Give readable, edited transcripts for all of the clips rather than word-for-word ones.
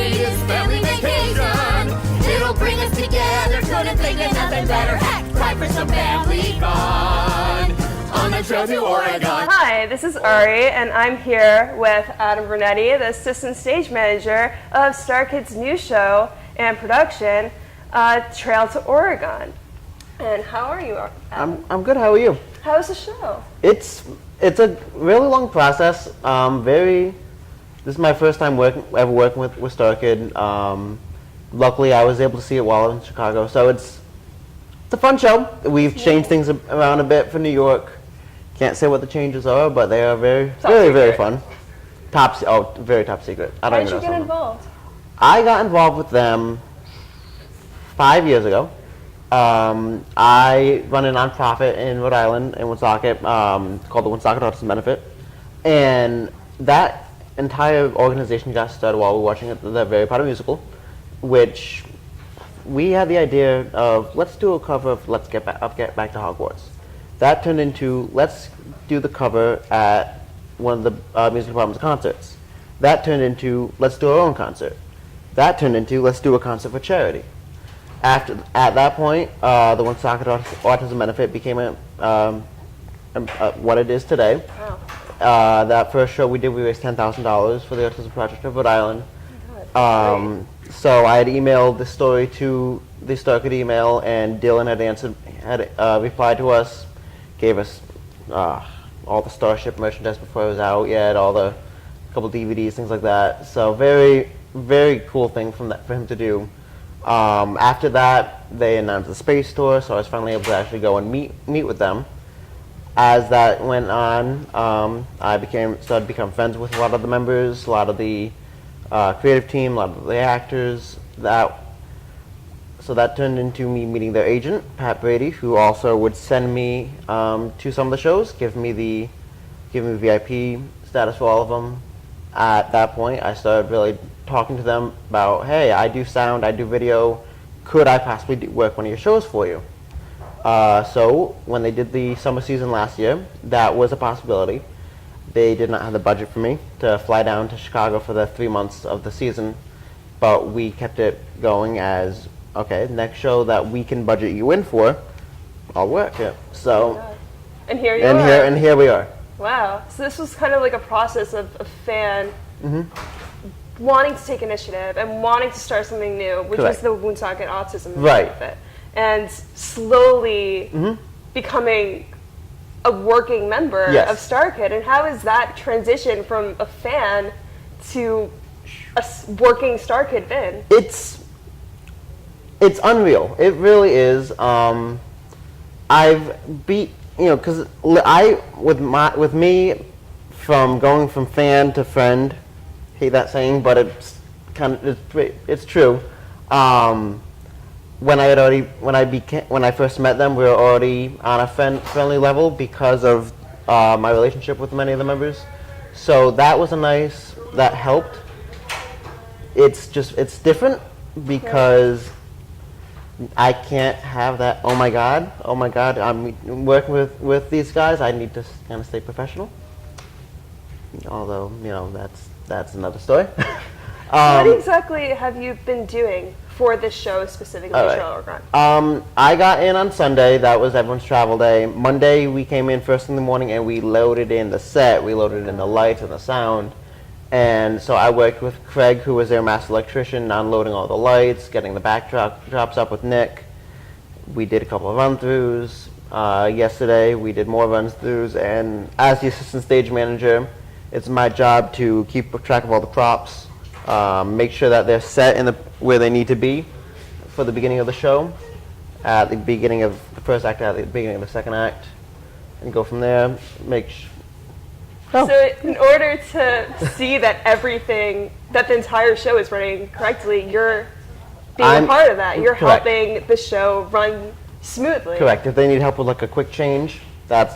greatest family vacation. It'll bring us together, couldn't think of nothing better. Heck, time for some family fun on the trail to Oregon. Hi, this is Ari, and I'm here with Adam Brunetti, the assistant stage manager of Starkid's new show and production, Trail to Oregon. And how are you, Adam? I'm good. How are you? How's the show? It's a really long process. This is my first time ever working with Starkid. Luckily, I was able to see it while in Chicago, so it's a fun show. We've changed things around a bit for New York. Can't say what the changes are, but they are very fun. Very top secret. How did you get involved? I got involved with them 5 years ago. I run a nonprofit in Rhode Island, in Woonsocket, called the Woonsocket Autism Benefit, and that entire organization got started while we were watching the Very Potter musical, which we had the idea of, let's do a cover of Let's Get Back to Hogwarts. That turned into, let's do the cover at one of the music department's concerts. That turned into, let's do our own concert. That turned into, let's do a concert for charity. At that point, the Woonsocket Autism Benefit became what it is today. Wow. That first show we did, we raised $10,000 for the Autism Project of Rhode Island. Oh So I had emailed the story to the Starkid email, and Dylan had replied to us, gave us all the Starship merchandise before it was out yet, couple DVDs, things like that. So very, very cool thing for him to do. After that, they announced the space tour, so I was finally able to actually go and meet with them. As that went on, I started to become friends with a lot of the members, a lot of the creative team, a lot of the actors. So that turned into me meeting their agent, Pat Brady, who also would send me to some of the shows, give me VIP status for all of them. At that point, I started really talking to them about, hey, I do sound, I do video, could I possibly work one of your shows for you? So when they did the summer season last year, that was a possibility. They did not have the budget for me to fly down to Chicago for the 3 months of the season, but we kept it going as, okay, next show that we can budget you in for, I'll work it. So, and here you are. And here we are. Wow. So this was kind of like a process of a fan wanting to take initiative and wanting to start something new, which was the Woonsocket Autism Benefit, and slowly becoming a working member of Starkid. And how is that transition from a fan to a working Starkid been? It's unreal. It really is. Because with me, from going from fan to friend, hate that saying, but it's true. When I first met them, we were already on a friendly level because of my relationship with many of the members. So that was that helped. It's different because I can't have that, oh my God, I'm working with these guys, I need to kind of stay professional. Although, that's another story. What exactly have you been doing for this show specifically, Trail Oregon? I got in on Sunday. That was everyone's travel day. Monday, we came in first in the morning and we loaded in the set. We loaded in the lights and the sound. And so I worked with Craig, who was their master electrician, unloading all the lights, getting the backdrops up with Nick. We did a couple of run-throughs. Yesterday, we did more run-throughs. And as the assistant stage manager, it's my job to keep track of all the props, make sure that they're set where they need to be for the beginning of the show, at the beginning of the first act, at the beginning of the second act, and go from there. So in order to see that the entire show is running correctly, you're being a part of that. You're helping the show run smoothly. Correct. If they need help with like a quick change, that's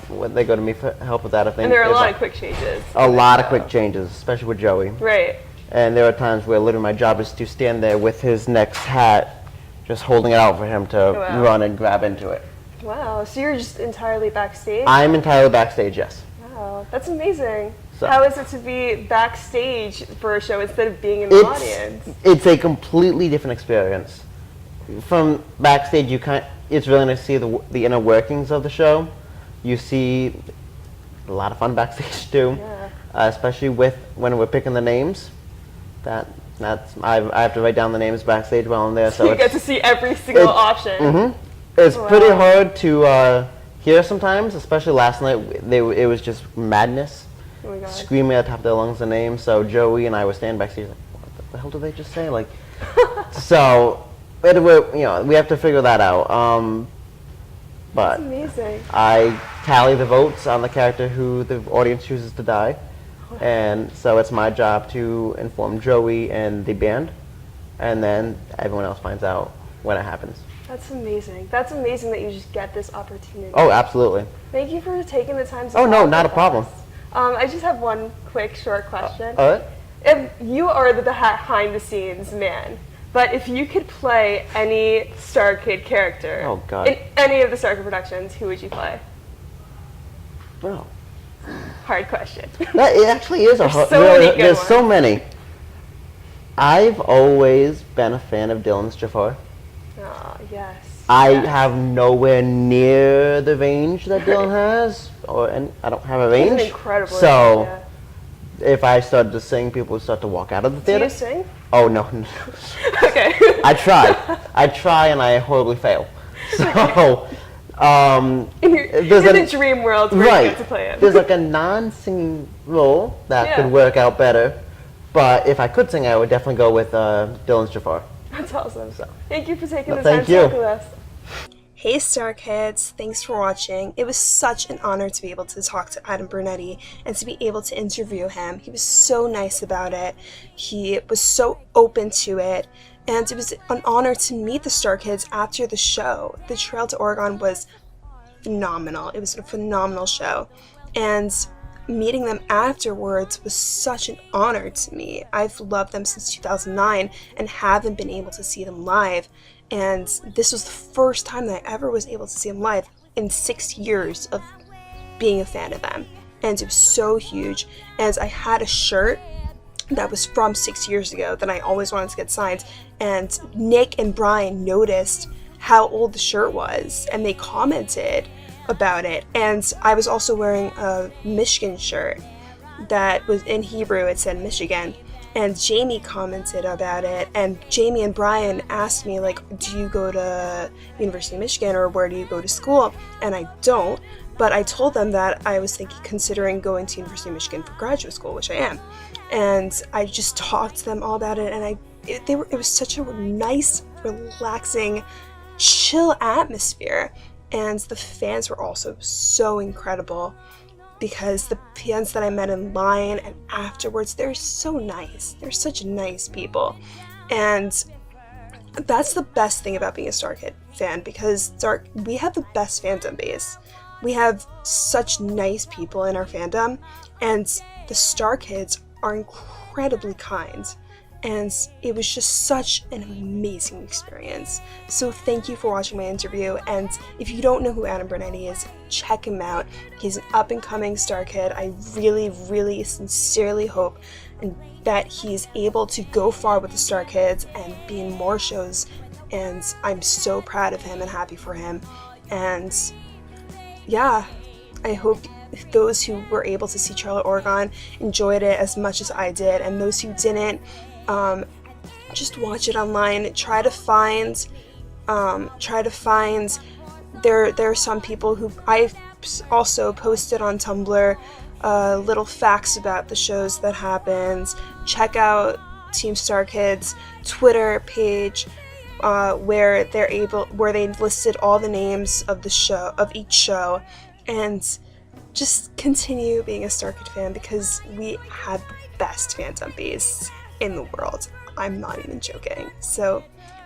what they go to me for help with that. And there are a lot of quick changes. A lot of quick changes, especially with Joey. Right. And there are times where literally my job is to stand there with his next hat, just holding it out for him to run and grab into it. Wow. So you're just entirely backstage? I'm entirely backstage, yes. Wow. That's amazing. So. How is it to be backstage for a show instead of being in the audience? It's a completely different experience. From backstage, it's really nice to see the inner workings of the show. You see a lot of fun backstage too, especially when we're picking the names. I have to write down the names backstage while I'm there. So you get to see every single option. Mm-hmm. It's pretty hard to hear sometimes, especially last night. It was just madness, screaming at the top of their lungs the names. So Joey and I were standing backstage like, what the hell did they just say? Like, so we have to figure that out. But that's amazing. I tally the votes on the character who the audience chooses to die. And so it's my job to inform Joey and the band, and then everyone else finds out when it happens. That's amazing. That's amazing that you just get this opportunity. Oh, absolutely. Thank you for taking the time to Oh, no, talk not a with problem. us. I just have one quick, short question. All right. If you are the behind-the-scenes man, but if you could play any Starkid character in any of the Starkid productions, who would you play? Oh. Hard question. It actually is There's so many. I've always been a fan of Dylan's Jafar. Oh, yes. I have nowhere near the range that Dylan has, and I don't have a range. He's incredible. So, if I started to sing, people would start to walk out of the theater. Do you sing? Oh, no. Okay. I try, and I horribly fail. So, in the dream world where you get to play it. There's like a non-singing role that could work out better, but if I could sing, I would definitely go with Dylan's Jafar. That's awesome. So, thank you for taking the time to talk with us. Hey Starkids, thanks for watching. It was such an honor to be able to talk to Adam Brunetti and to be able to interview him. He was so nice about it. He was so open to it. And it was an honor to meet the Starkids after the show. The Trail to Oregon was phenomenal. It was a phenomenal show. And meeting them afterwards was such an honor to me. I've loved them since 2009 and haven't been able to see them live. And this was the first time that I ever was able to see them live in 6 years of being a fan of them. And it was so huge. And I had a shirt that was from 6 years ago that I always wanted to get signed. And Nick and Brian noticed how old the shirt was, and they commented about it. And I was also wearing a Michigan shirt that was in Hebrew, it said Michigan. And Jamie commented about it, and Jamie and Brian asked me, like, do you go to University of Michigan, or where do you go to school? And I don't, but I told them that I was considering going to University of Michigan for graduate school, which I am. And I just talked to them all about it, and it was such a nice, relaxing, chill atmosphere. And the fans were also so incredible, because the fans that I met in line and afterwards, they're so nice. They're such nice people. And that's the best thing about being a Starkid fan, because we have the best fandom base. We have such nice people in our fandom, and the Starkids are incredibly kind. And it was just such an amazing experience. So thank you for watching my interview, and if you don't know who Adam Brunetti is, check him out. He's an up-and-coming Starkid. I really, really sincerely hope that he's able to go far with the Starkids and be in more shows, and I'm so proud of him and happy for him. And yeah, I hope those who were able to see Charlotte, Oregon enjoyed it as much as I did, and those who didn't, just watch it online. Try to find there are some people who I've also posted on Tumblr little facts about the shows that happened. Check out Team Starkid's Twitter page where they listed all the names of each show, and just continue being a Starkid fan, because we have the best fandom base in the world. I'm not even joking. So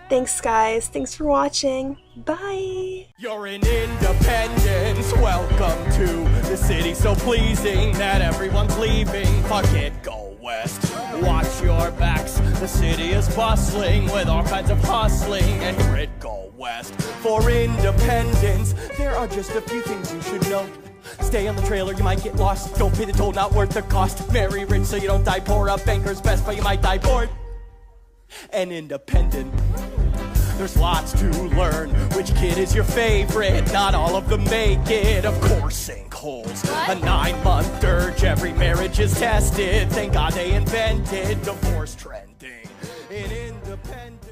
thanks guys, thanks for watching, bye! You're an independence, welcome to the city so pleasing that everyone's leaving. Fuck it, go west, watch your backs, the city is bustling with all kinds of hustling and grit. Go west for independence, there are just a few things you should know. Stay on the trailer, you might get lost. Don't pay the toll, not worth the cost. Marry rich so you don't die poor. A banker's best, but you might die bored and independent. There's lots to learn. Which kid is your favorite? Not all of them make it. Of course, sinkholes. A 9-month dirge. Every marriage is tested. Thank God they invented divorce trending in independence.